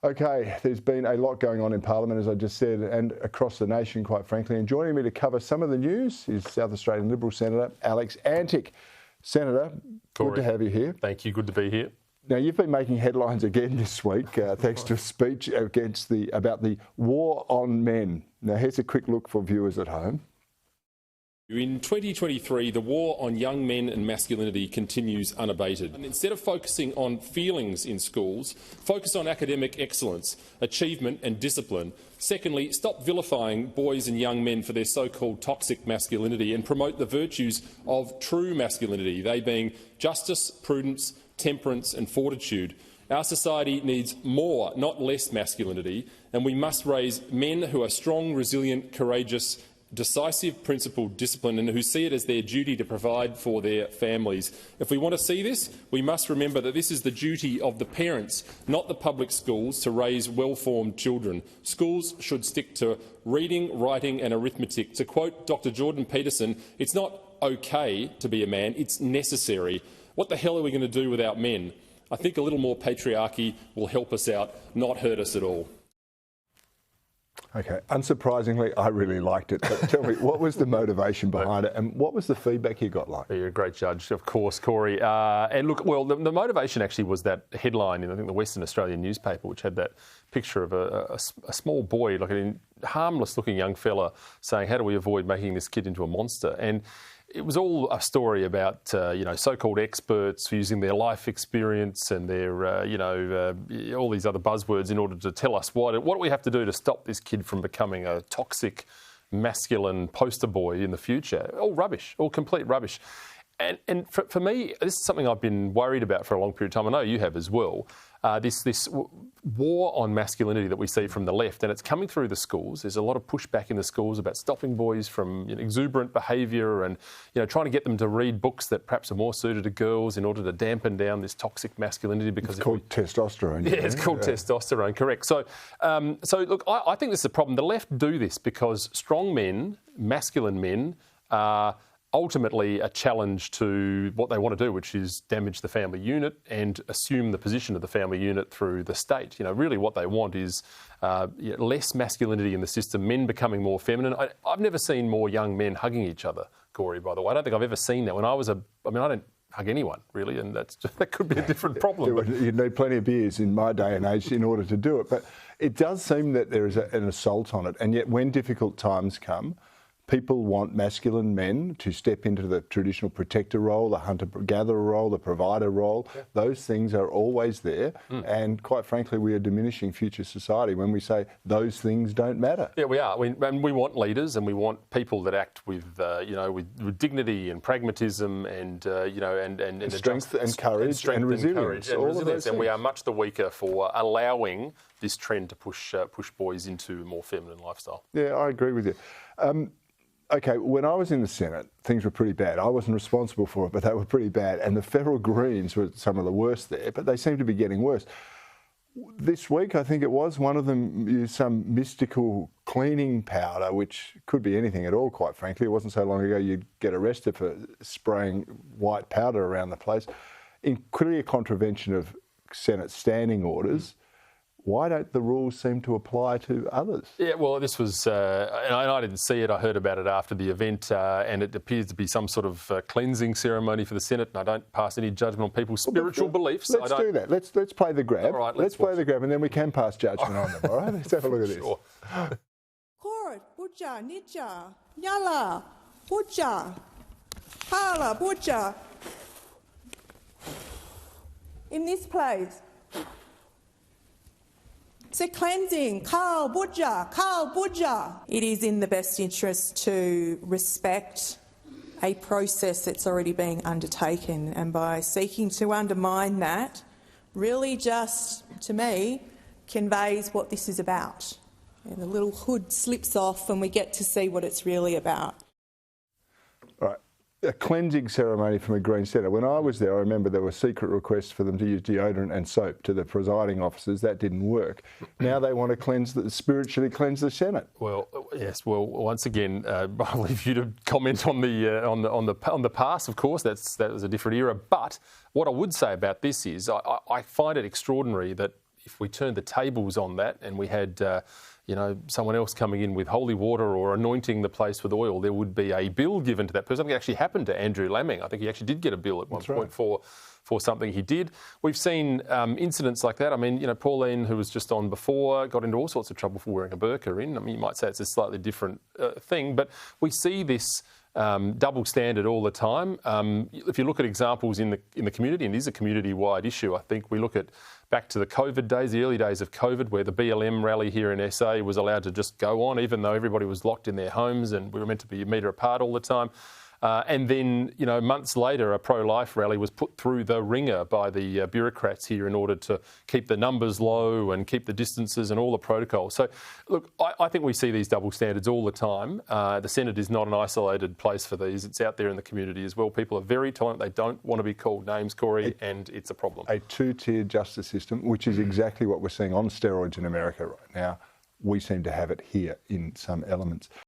Okay, there's been a lot going on in Parliament, as I just said, and across the nation, quite frankly. And joining me to cover some of the news is South Australian Liberal Senator Alex Antic. Senator, Cory, good to have you here. Thank you. Good to be here. Now, you've been making headlines again this week, thanks to a speech about the war on men. Now, here's a quick look for viewers at home. In 2023, the war on young men and masculinity continues unabated. And instead of focusing on feelings in schools, focus on academic excellence, achievement and discipline. Secondly, stop vilifying boys and young men for their so-called toxic masculinity and promote the virtues of true masculinity, they being justice, prudence, temperance and fortitude. Our society needs more, not less masculinity, and we must raise men who are strong, resilient, courageous, decisive, principled, disciplined, and who see it as their duty to provide for their families. If we want to see this, we must remember that this is the duty of the parents, not the public schools, to raise well-formed children. Schools should stick to reading, writing and arithmetic. To quote Dr. Jordan Peterson, it's not okay to be a man, it's necessary. What the hell are we going to do without men? I think a little more patriarchy will help us out, not hurt us at all. Okay, unsurprisingly, I really liked it. But tell me, what was the motivation behind it and what was the feedback you got like? You're a great judge, of course, Cory. And look, well, the motivation actually was that headline in, I think, the Western Australian newspaper, which had that picture of a small boy, like a harmless-looking young fella, saying, how do we avoid making this kid into a monster? And it was all a story about, so-called experts using their life experience and their, all these other buzzwords in order to tell us what do we have to do to stop this kid from becoming a toxic, masculine poster boy in the future. All rubbish, all complete rubbish. And for me, this is something I've been worried about for a long period of time. I know you have as well. This war on masculinity that we see from the left, and it's coming through the schools. There's a lot of pushback in the schools about stopping boys from exuberant behaviour and trying to get them to read books that perhaps are more suited to girls in order to dampen down this toxic masculinity. Because it's called testosterone. Yeah, it's called testosterone, correct. So look, I think this is a problem. The left do this because strong men, masculine men, are ultimately a challenge to what they want to do, which is damage the family unit and assume the position of the family unit through the state. Really what they want is less masculinity in the system, men becoming more feminine. I've never seen more young men hugging each other, Cory, by the way. I don't think I've ever seen that. I don't hug anyone, really, and that could be a different problem. You'd need plenty of beers in my day and age in order to do it. But it does seem that there is an assault on it, and yet when difficult times come, people want masculine men to step into the traditional protector role, the hunter-gatherer role, the provider role. Yeah. Those things are always there. And quite frankly, we are diminishing future society when we say those things don't matter. Yeah, we are. We want leaders and we want people that act with dignity and pragmatism and strength and courage and resilience. And we are much the weaker for allowing this trend to push boys into a more feminine lifestyle. Yeah, I agree with you. Okay, when I was in the Senate, things were pretty bad. I wasn't responsible for it, but they were pretty bad. And the federal Greens were some of the worst there, but they seem to be getting worse. This week, I think it was, one of them used some mystical cleaning powder, which could be anything at all, quite frankly. It wasn't so long ago you'd get arrested for spraying white powder around the place. In clear contravention of Senate standing orders. Why don't the rules seem to apply to others? Yeah, well, this was, and I didn't see it. I heard about it after the event, and it appears to be some sort of cleansing ceremony for the Senate. And I don't pass any judgment on people's spiritual beliefs. Let's do that. Let's play the grab. All right, let's play the grab, and then we can pass judgment on them. All right, let's have a look at this. Sure. Court, Buja, Nija, Yala, Buja, Hala, Buja. In this place. It's a cleansing. Kal Buja. It is in the best interest to respect a process that's already being undertaken, and by seeking to undermine that really just, to me, conveys what this is about. And the little hood slips off and we get to see what it's really about. Right. A cleansing ceremony from a Green Senator. When I was there, I remember there were secret requests for them to use deodorant and soap to the presiding officers. That didn't work. Now they want to spiritually cleanse the Senate. Well, yes. Well, once again, I'll leave you to comment on the past. Of course, that was a different era. But what I would say about this is, I find it extraordinary that if we turned the tables on that and we had, someone else coming in with holy water or anointing the place with oil, there would be a bill given to that person. Something actually happened to Andrew Laming. I think he actually did get a bill at one point for something he did. We've seen incidents like that. I mean, Pauline, who was just on before, got into all sorts of trouble for wearing a burqa in. I mean, you might say it's a slightly different thing, but we see this double standard all the time. If you look at examples in the community, and it is a community-wide issue, I think we look at back to the COVID days, the early days of COVID, where the BLM rally here in SA was allowed to just go on, even though everybody was locked in their homes and we were meant to be a metre apart all the time. And then, months later, a pro-life rally was put through the ringer by the bureaucrats here in order to keep the numbers low and keep the distances and all the protocols. So, look, I think we see these double standards all the time. The Senate is not an isolated place for these. It's out there in the community as well. People are very tolerant. They don't want to be called names, Cory, and it's a problem. A two-tiered justice system, which is exactly what we're seeing on steroids in America right now. We seem to have it here in some elements.